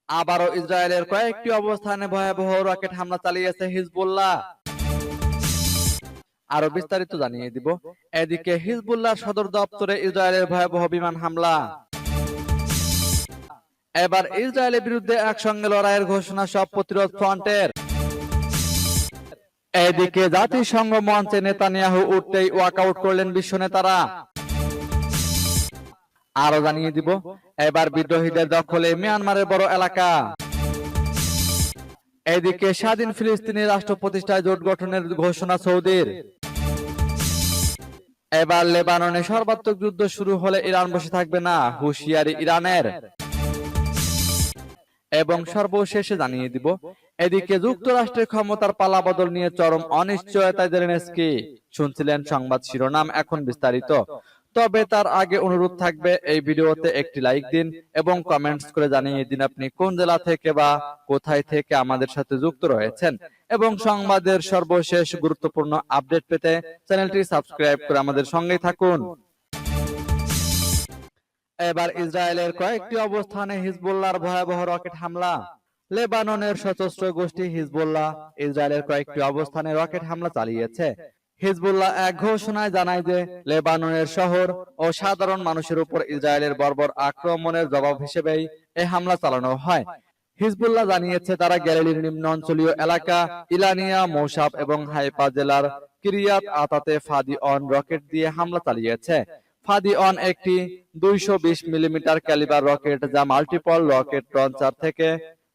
আবারও ইসরায়েলের কয়েকটি অবস্থানে ভয়াবহ রকেট হামলা চালিয়েছে হিজবুল্লাহ। আরো বিস্তারিত জানিয়ে দিব। এদিকে হিজবুল্লাহর সদর দপ্তরে ইসরায়েলের ভয়াবহ বিমান হামলা। এবার ইসরায়েলের বিরুদ্ধে একসঙ্গে লড়াইয়ের ঘোষণা সব প্রতিরোধ ফ্রন্টের। এদিকে জাতিসংঘ মঞ্চে নেতানিয়াহু উঠতেই ওয়াকআউট করলেন বিশ্ব নেতারা। আরো জানিয়ে দিব, এবার বিদ্রোহীদের দখলে মিয়ানমারের বড় এলাকা। এদিকে স্বাধীন ফিলিস্তিনি রাষ্ট্র প্রতিষ্ঠায় জোট গঠনের ঘোষণা সৌদির। এবার লেবাননে সর্বাত্মক যুদ্ধ শুরু হলে ইরান বসে থাকবে না, হুঁশিয়ারি ইরানের। এবং সর্বশেষে জানিয়ে দিব, এদিকে যুক্তরাষ্ট্রের ক্ষমতার পালাবদল নিয়ে চরম অনিশ্চয়তায় জেলেনস্কি। শুনছিলেন সংবাদ শিরোনাম, এখন বিস্তারিত। তবে তার আগে অনুরোধ থাকবে, এই ভিডিওতে একটি লাইক দিন এবং কমেন্টস করে জানিয়ে দিন আপনি কোন জেলা থেকে বা কোথায় থেকে আমাদের সাথে যুক্ত রয়েছেন। এবং সংবাদের সর্বশেষ গুরুত্বপূর্ণ আপডেট পেতে চ্যানেলটি সাবস্ক্রাইব করে আমাদের সঙ্গেই থাকুন। এবার ইসরায়েলের কয়েকটি অবস্থানে হিজবুল্লাহর ভয়াবহ রকেট হামলা। লেবাননের সশস্ত্র গোষ্ঠী হিজবুল্লাহ ইসরায়েলের কয়েকটি অবস্থানে রকেট হামলা চালিয়েছে। হিজবুল্লাহ এক ঘোষণায় জানায় যে লেবাননের শহর ও সাধারণ মানুষের উপর ইসরায়েলের বর্বর আক্রমণের জবাব হিসেবেই এই হামলা চালানো হয়। হিজবুল্লাহ জানিয়েছে তারা গ্যালিলির নিম্ন অঞ্চলীয় এলাকা ইলানিয়া, মৌসাব এবং হাইফা জেলার কিরিয়াত আতাতে ফাদি অন রকেট দিয়ে হামলা চালিয়েছে। ফাদি অন একটি 220 মিলিমিটার ক্যালিবার রকেট যা মাল্টিপল রকেট লঞ্চার থেকে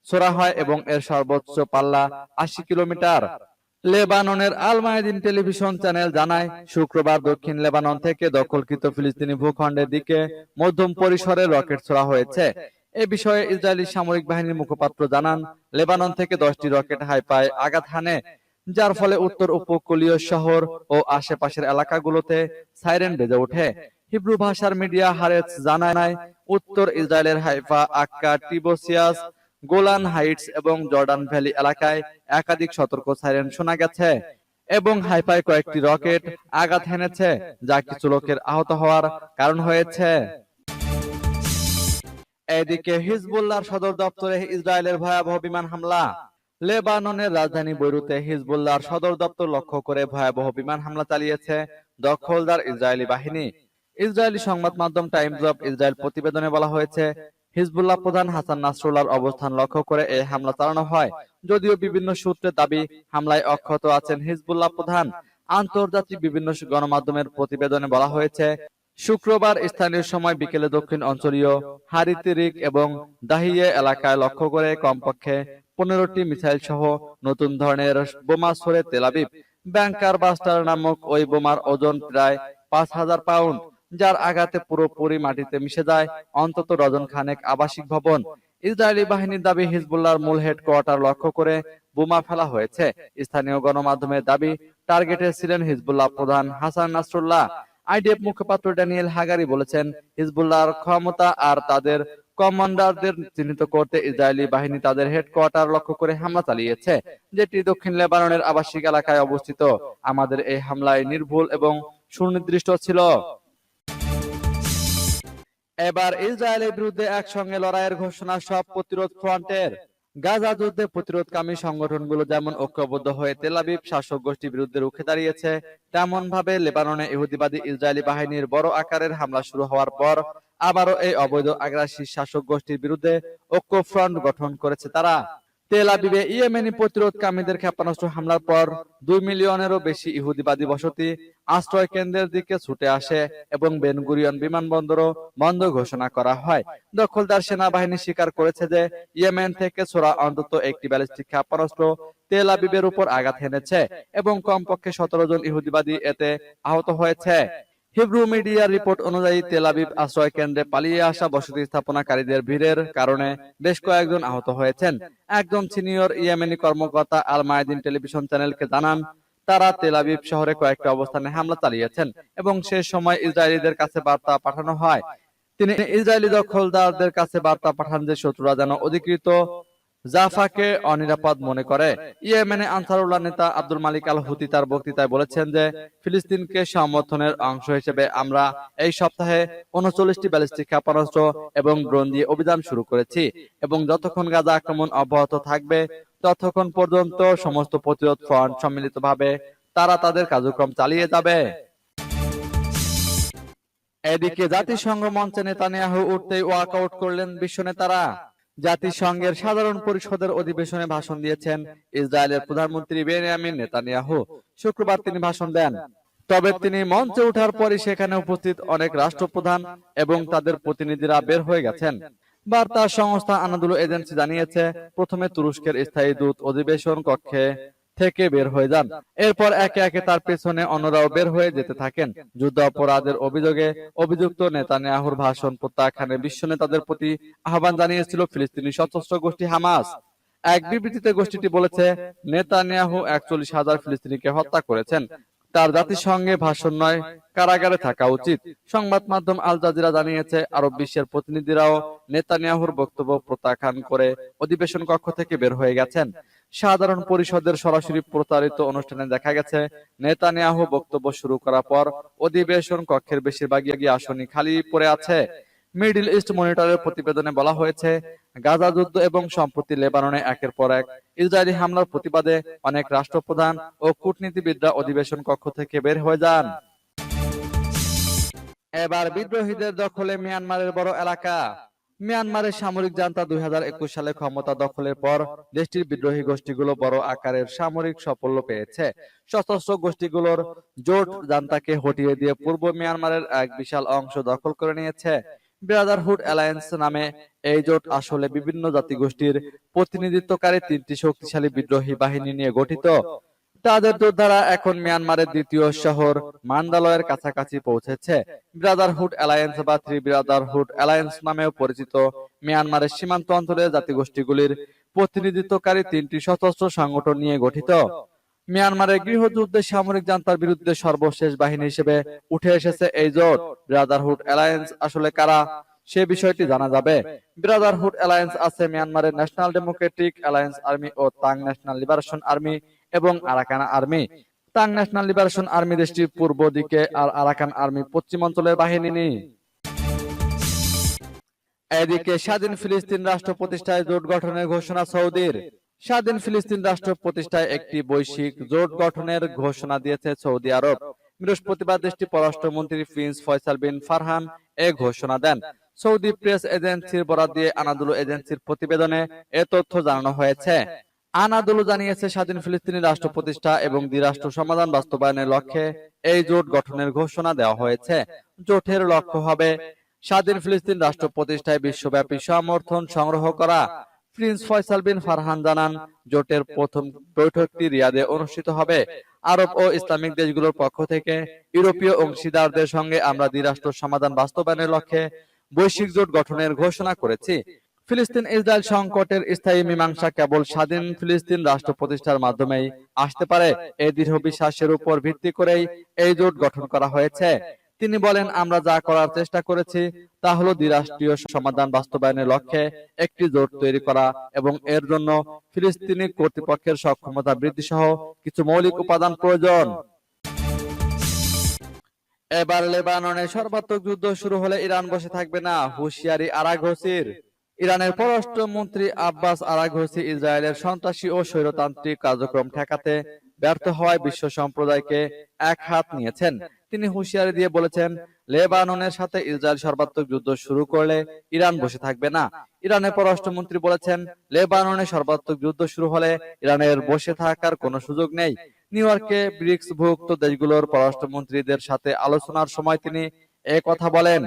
ছোড়া হয় এবং এর সর্বোচ্চ পাল্লা 80 কিলোমিটার। লেবাননের আল মায়াদিন টেলিভিশন চ্যানেল জানায়, শুক্রবার দক্ষিণ লেবানন থেকে দখলকৃত ফিলিস্তিনি ভূখণ্ডের দিকে মধ্যম পরিসরের রকেট ছোড়া হয়েছে। এ বিষয়ে ইসরায়েলি সামরিক বাহিনীর মুখপাত্র জানান, লেবানন থেকে 10টি রকেট হাইফায় আঘাত হানে, যার ফলে উত্তর উপকূলীয় শহর ও আশেপাশের এলাকাগুলোতে সাইরেন বেজে ওঠে। হিব্রু ভাষার মিডিয়া হারেস জানায়, উত্তর ইসরায়েলের হাইফা, আক্কা, টিবোসিয়াস, গোলান হাইটস এবং জর্ডান ভ্যালি এলাকায় একাধিক সতর্ক সাইরেন শোনা গেছে এবং হাইফায় কয়েকটি রকেট আঘাত হেনেছে, যা কিছু লোকের আহত হওয়ার কারণ হয়েছে। এদিকে হিজবুল্লাহর সদর দপ্তরে ইসরায়েলের ভয়াবহ বিমান হামলা। লেবাননের রাজধানী বৈরুতে হিজবুল্লাহর সদর দপ্তর লক্ষ্য করে ভয়াবহ বিমান হামলা চালিয়েছে দখলদার ইসরায়েলি বাহিনী। ইসরায়েলি সংবাদ মাধ্যম টাইমস অফ ইসরায়েল প্রতিবেদনে বলা হয়েছে, হিজবুল্লাহ প্রধান হাসান নাসরুল্লাহর অবস্থান লক্ষ্য করে এই হামলা চালানো হয়। যদিও বিভিন্ন সূত্রের দাবি হামলায় অক্ষত আছেন হিজবুল্লাহ প্রধান। আন্তর্জাতিক বিভিন্ন গণমাধ্যমের প্রতিবেদনে বলা হয়েছে, শুক্রবার স্থানীয় সময় বিকেলে দক্ষিণ অঞ্চলীয় হারিতিরিক এবং দাহিয়ে এলাকায় লক্ষ্য করে কমপক্ষে 15টি মিসাইল সহ নতুন ধরনের বোমা ছোড়ে তেল আবিব। ব্যাংকার বাস্টার নামক ওই বোমার ওজন প্রায় 5000 পাউন্ড, যার আঘাতে পুরোপুরি মাটিতে মিশে যায় অন্তত ডজন খানেক আবাসিক ভবন। ইসরায়েলি বাহিনীর দাবি, হিজবুল্লাহর মূল হেডকোয়ার্টার লক্ষ্য করে বোমা ফেলা হয়েছে। স্থানীয় গণমাধ্যমের দাবি, টার্গেটে ছিলেন হিজবুল্লাহ প্রধান হাসান নাসরুল্লাহ। আইডিএফ মুখপাত্র ড্যানিয়েল হাগারি বলেছেন, হিজবুল্লাহর ক্ষমতা আর তাদের কমান্ডারদের চিহ্নিত করতে ইসরায়েলি বাহিনী তাদের হেডকোয়ার্টার লক্ষ্য করে হামলা চালিয়েছে, যেটি দক্ষিণ লেবাননের আবাসিক এলাকায় অবস্থিত। আমাদের এই হামলায় নির্ভুল এবং সুনির্দিষ্ট ছিল। এবার ইসরায়েলের বিরুদ্ধে একসঙ্গে লড়াইয়ের ঘোষণা সব প্রতিরোধ ফ্রন্টের। গাজা যুদ্ধে প্রতিরোধকামী সংগঠনগুলো যেমন ঐক্যবদ্ধ হয়ে তেল আবিব শাসক গোষ্ঠীর বিরুদ্ধে রুখে দাঁড়িয়েছে, তেমন ভাবে লেবাননে ইহুদিবাদী ইসরায়েলি বাহিনীর বড় আকারের হামলা শুরু হওয়ার পর আবারও এই অবৈধ আগ্রাসী শাসক গোষ্ঠীর বিরুদ্ধে ঐক্য ফ্রন্ট গঠন করেছে তারা। তেল আবিবে ইয়েমেনি প্রতিরোধকামীদের ক্ষেপণাস্ত্র হামলার পর 2 মিলিয়নেরও বেশি ইহুদিবাদী বসতি আশ্রয় কেন্দ্রের দিকে ছুটে আসে এবং বেন গুরিয়ন বিমানবন্দরও বন্ধ ঘোষণা করা হয়। দখলদার সেনাবাহিনী স্বীকার করেছে যে ইয়েমেন থেকে ছোড়া অন্তত একটি ব্যালিস্টিক ক্ষেপণাস্ত্র তেল আবিবের উপর আঘাত হেনেছে এবং কমপক্ষে 17 জন ইহুদিবাদী এতে আহত হয়েছে। হিব্রু মিডিয়ার রিপোর্ট অনুযায়ী তেল আবিব আশ্রয় কেন্দ্রে পালিয়ে আসা বসতি স্থাপনাকারীদের ভিড়ের কারণে বেশ কয়েকজন আহত হয়েছেন। একজন সিনিয়র ইয়েমেনি কর্মকর্তা আল মায়াদিন টেলিভিশন চ্যানেলকে জানান, তারা তেল আবিব শহরে কয়েকটি অবস্থানে হামলা চালিয়েছেন এবং সে সময় ইসরায়েলিদের কাছে বার্তা পাঠানো হয়। তিনি ইসরায়েলি দখলদারদের কাছে বার্তা পাঠান যে শত্রুরা যেন অধিকৃত জাফাকে অনিরাপদ মনে করে। ইয়েমেনে আনসারুল্লাহ নেতা আব্দুল মালিক আল হুতি তার বক্তৃতায় বলেছেন যে ফিলিস্তিনকে সমর্থনের অংশ হিসেবে আমরা এই সপ্তাহে 39টি ব্যালিস্টিক ক্ষেপণাস্ত্র এবং ড্রোন দিয়ে অভিযান শুরু করেছি এবং যতক্ষণ গাজা আক্রমণ অব্যাহত থাকবে ততক্ষণ পর্যন্ত সমস্ত প্রতিরোধ ফ্রন্ট সম্মিলিতভাবে তারা তাদের কার্যক্রম চালিয়ে যাবে। এদিকে জাতিসংঘ মঞ্চে নেতানিয়াহু উঠতেই ওয়াকআউট করলেন বিশ্ব নেতারা। জাতিসংঘের সাধারণ পরিষদের অধিবেশনে ভাষণ দিয়েছেন ইসরায়েলের প্রধানমন্ত্রী বেনিয়ামিন নেতানিয়াহু। শুক্রবার তিনি ভাষণ দেন। তবে তিনি মঞ্চে ওঠার পরই সেখানে উপস্থিত অনেক রাষ্ট্রপ্রধান এবং তাদের প্রতিনিধিরা বের হয়ে গেছেন। বার্তা সংস্থা আনাদুলু এজেন্সি জানিয়েছে, প্রথমে তুরস্কের স্থায়ী দূত অধিবেশন কক্ষে থেকে বের হয়ে যান। এরপর একে একে তার পেছনে অন্যরাও বের হয়ে যেতে থাকেন। যুদ্ধ অপরাধের অভিযোগে অভিযুক্ত নেতানিয়াহুর ভাষণ প্রত্যাখ্যানে বিশ্ব নেতাদের প্রতি আহ্বান জানিয়েছিল ফিলিস্তিনি সশস্ত্র গোষ্ঠী হামাস। এক বিবৃতিতে গোষ্ঠীটি বলেছে, নেতানিয়াহু 41,000 ফিলিস্তিনিকে হত্যা করেছেন। তার জাতিসংঘে ভাষণ নয়, কারাগারে থাকা উচিত। সংবাদ মাধ্যম আল জাজিরা জানিয়েছে, আরব বিশ্বের প্রতিনিধিরাও নেতানিয়াহুর বক্তব্য প্রত্যাখ্যান করে অধিবেশন কক্ষ থেকে বের হয়ে গেছেন। সাধারণ পরিষদের সরাসরি প্রচারিত অনুষ্ঠানে দেখা গেছে, নেতানিয়াহু বক্তব্য শুরু করার পর অধিবেশন কক্ষের বেশিরভাগই আসনই খালি পড়ে আছে। মিডল ইস্ট মনিটরের প্রতিবেদনে বলা হয়েছে, গাজা যুদ্ধ এবং সম্প্রতি লেবাননে একের পর এক ইসরায়েলি হামলার প্রতিবাদে অনেক রাষ্ট্রপ্রধান ও কূটনীতিবিদরা অধিবেশন কক্ষ থেকে বের হয়ে যান। এবার বিদ্রোহীদের দখলে মিয়ানমারের বড় এলাকা। মিয়ানমারের সামরিক জান্তা 2021 সালে ক্ষমতা দখলের পর দেশটির বিদ্রোহী গোষ্ঠীগুলো বড় আকারের সামরিক সাফল্য পেয়েছে। সশস্ত্র গোষ্ঠীগুলোর জোট জান্তাকে হটিয়ে দিয়ে পূর্ব মিয়ানমারের এক বিশাল অংশ দখল করে নিয়েছে। ব্রাদারহুড অ্যালায়েন্স নামে এই জোট আসলে বিভিন্ন জাতিগোষ্ঠীর প্রতিনিধিত্বকারী 3টি শক্তিশালী বিদ্রোহী বাহিনী নিয়ে গঠিত। তাদের যোদ্ধারা এখন মিয়ানমারের দ্বিতীয় শহর মান্দালয়ের কাছাকাছি পৌঁছেছে। ব্রাদারহুড অ্যালায়েন্স বা থ্রি ব্রাদারহুড অ্যালায়েন্স নামেও পরিচিত মিয়ানমারের সীমান্ত অঞ্চলের জাতিগোষ্ঠীগুলির প্রতিনিধিত্বকারী 3টি সশস্ত্র সংগঠন নিয়ে গঠিত। মিয়ানমারের গৃহযুদ্ধে সামরিক জান্তার বিরুদ্ধে সর্বশেষ বাহিনী হিসেবে উঠে এসেছে এই জোট। ব্রাদারহুড অ্যালায়েন্স আসলে কারা, সে বিষয়টি জানা যাবে। ব্রাদারহুড অ্যালায়েন্স আছে মিয়ানমারের ন্যাশনাল ডেমোক্রেটিক অ্যালায়েন্স আর্মি ও তাং ন্যাশনাল লিবারেশন আর্মি এবং Arakan army. Ta'ang national liberation army দেশটির পূর্ব দিকে আর আরাকান আর্মি পশ্চিম অঞ্চলের বাহিনী। এদিকে স্বাধীন ফিলিস্তিন রাষ্ট্র প্রতিষ্ঠায় জোট গঠনের ঘোষণা সৌদির। স্বাধীন ফিলিস্তিন রাষ্ট্র প্রতিষ্ঠায় একটি বৈশ্বিক জোট গঠনের ঘোষণা দিয়েছে সৌদি আরব। বৃহস্পতিবার দেশটির পররাষ্ট্রমন্ত্রী প্রিন্স ফয়সাল বিন ফারহান এ ঘোষণা দেন। সৌদি প্রেস এজেন্সির বরাত দিয়ে আনাদুলু এজেন্সির প্রতিবেদনে এ তথ্য জানানো হয়েছে। আনাদুলু জানিয়েছে, স্বাধীন ফিলিস্তিনি রাষ্ট্র প্রতিষ্ঠা এবং দ্বিরাষ্ট্র সমাধান বাস্তবায়নের লক্ষ্যে এই জোট গঠনের ঘোষণা দেওয়া হয়েছে। জোটের লক্ষ্য হবে স্বাধীন ফিলিস্তিন রাষ্ট্র প্রতিষ্ঠায় বিশ্বব্যাপী সমর্থন সংগ্রহ করা। প্রিন্স ফয়সাল বিন ফারহান জানান, জোটের প্রথম বৈঠকটি রিয়াদে অনুষ্ঠিত হবে। আরব ও ইসলামিক দেশগুলোর পক্ষ থেকে ইউরোপীয় অংশীদারদের সঙ্গে আমরা দ্বিরাষ্ট্র সমাধান বাস্তবায়নের লক্ষ্যে বৈশ্বিক জোট গঠনের ঘোষণা করেছি। ফিলিস্তিন ইসরায়েল সংকটের স্থায়ী মীমাংসা কেবল স্বাধীন ফিলিস্তিন রাষ্ট্র প্রতিষ্ঠার মাধ্যমেই আসতে পারে, এই দৃঢ় বিশ্বাসের উপর ভিত্তি করেই এই জোট গঠন করা হয়েছে। তিনি বলেন, আমরা যা করার চেষ্টা করেছি তা হলো দ্বিরাষ্ট্রীয় সমাধান বাস্তবায়নের লক্ষ্যে একটি জোট তৈরি করা এবং এর জন্য ফিলিস্তিনি কর্তৃপক্ষের সক্ষমতা বৃদ্ধি সহ কিছু মৌলিক উপাদান প্রয়োজন। এবার লেবাননে সর্বাত্মক যুদ্ধ শুরু হলে ইরান বসে থাকবে না, হুঁশিয়ারি আরাঘসির। ইরানের পররাষ্ট্রমন্ত্রী আব্বাস আরাঘসি ইসরায়েলের সন্ত্রাসী ও স্বৈরতান্ত্রিক কার্যক্রম ঠেকাতে ব্যর্থ হওয়ায় বিশ্ব সম্প্রদায়কে এক হাত নিয়েছেন। তিনি হুঁশিয়ারি দিয়ে বলেছেন, লেবাননের সাথে ইসরায়েল সর্বাত্মক যুদ্ধ শুরু করলে ইরান বসে থাকবে না। ইরানের পররাষ্ট্রমন্ত্রী বলেছেন, লেবাননে সর্বাত্মক যুদ্ধ শুরু হলে ইরানের বসে থাকার কোনো সুযোগ নেই। নিউ ইয়র্কে ব্রিক্সভুক্ত দেশগুলোর পররাষ্ট্রমন্ত্রীদের সাথে আলোচনার সময় তিনি এ কথা বলেন।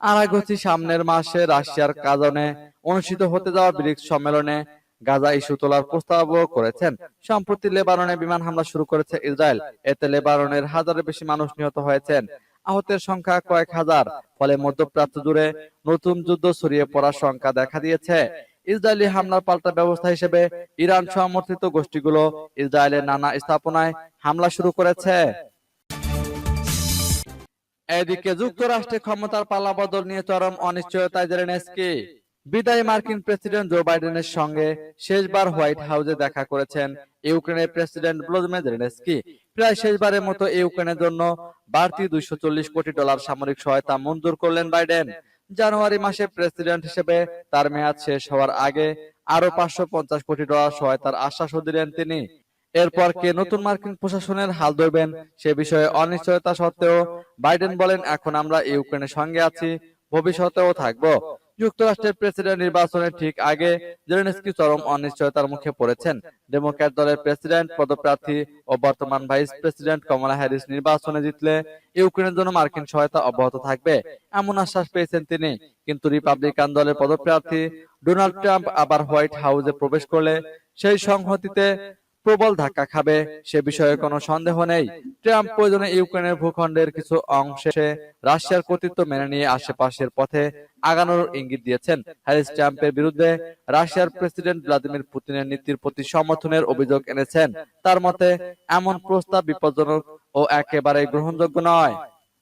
আরাঘসি সামনের মাসে রাশিয়ার কাজানে অনুষ্ঠিত হতে যাওয়া ব্রিক্স সম্মেলনে গাজা ইস্যু তোলার প্রস্তাবও করেছেন। সম্প্রতি লেবাননে বিমান হামলা শুরু করেছে ইসরায়েল। এতে লেবাননের হাজারের বেশি মানুষ নিহত হয়েছেন, আহতের সংখ্যা কয়েক হাজার। ফলে মধ্যপ্রাচ্য জুড়ে নতুন যুদ্ধ ছড়িয়ে পড়ার শঙ্কা দেখা দিয়েছে। ইসরায়েলি হামলার পাল্টা ব্যবস্থা হিসেবে ইরান সমর্থিত গোষ্ঠীগুলো ইসরায়েলের নানা স্থাপনায় হামলা শুরু করেছে। এদিকে যুক্তরাষ্ট্রে ক্ষমতার পালাবদল নিয়ে চরম অনিশ্চয়তায় জেলেনস্কি। বিদায়ী মার্কিন প্রেসিডেন্ট জো বাইডেনের সঙ্গে শেষবার হোয়াইট হাউসে দেখা করেছেন ইউক্রেনের প্রেসিডেন্ট ভলোদিমির জেলেনস্কি। প্রায় শেষবারের মতো ইউক্রেনের জন্য বাড়তি $240 কোটি সামরিক সহায়তা মঞ্জুর করলেন বাইডেন। জানুয়ারি মাসে প্রেসিডেন্ট হিসেবে তার মেয়াদ শেষ হওয়ার আগে আরো $550 কোটি সহায়তার আশ্বাসও দিলেন তিনি। এরপর কে নতুন মার্কিন প্রশাসনের হাল ধরবেন সে বিষয়ে অনিশ্চয়তা সত্ত্বেও বাইডেন বলেন, এখন আমরা ইউক্রেনের সঙ্গে আছি, ভবিষ্যতেও থাকবো। যুক্তরাষ্ট্রের প্রেসিডেন্ট নির্বাচনের ঠিক আগে জেলেনস্কি চরম অনিশ্চয়তার মুখে পড়েছেন। ডেমোক্র্যাট দলের প্রেসিডেন্ট পদপ্রার্থী ও বর্তমান ভাইস প্রেসিডেন্ট কমলা হ্যারিস নির্বাচনে জিতলে ইউক্রেনের জন্য মার্কিন সহায়তা অব্যাহত থাকবে এমন আশ্বাস পেয়েছেন তিনি। কিন্তু রিপাবলিকান দলের পদপ্রার্থী ডোনাল্ড ট্রাম্প আবার হোয়াইট হাউসে প্রবেশ করলে সেই সংহতিতে প্রবল ধাক্কা খাবে সে বিষয়ে কোনো সন্দেহ নেই। ট্রাম্প প্রয়োজনে ইউক্রেনের ভূখণ্ডের কিছু অংশে রাশিয়ার কর্তৃত্ব মেনে নিয়ে আশেপাশের পথে আগানোর ইঙ্গিত দিয়েছেন। হ্যারিস ট্রাম্পের বিরুদ্ধে রাশিয়ার প্রেসিডেন্ট ভ্লাদিমির পুতিনের নীতির প্রতি সমর্থনের অভিযোগ এনেছেন। তার মতে এমন প্রস্তাব বিপজ্জনক ও একেবারেই গ্রহণযোগ্য নয়।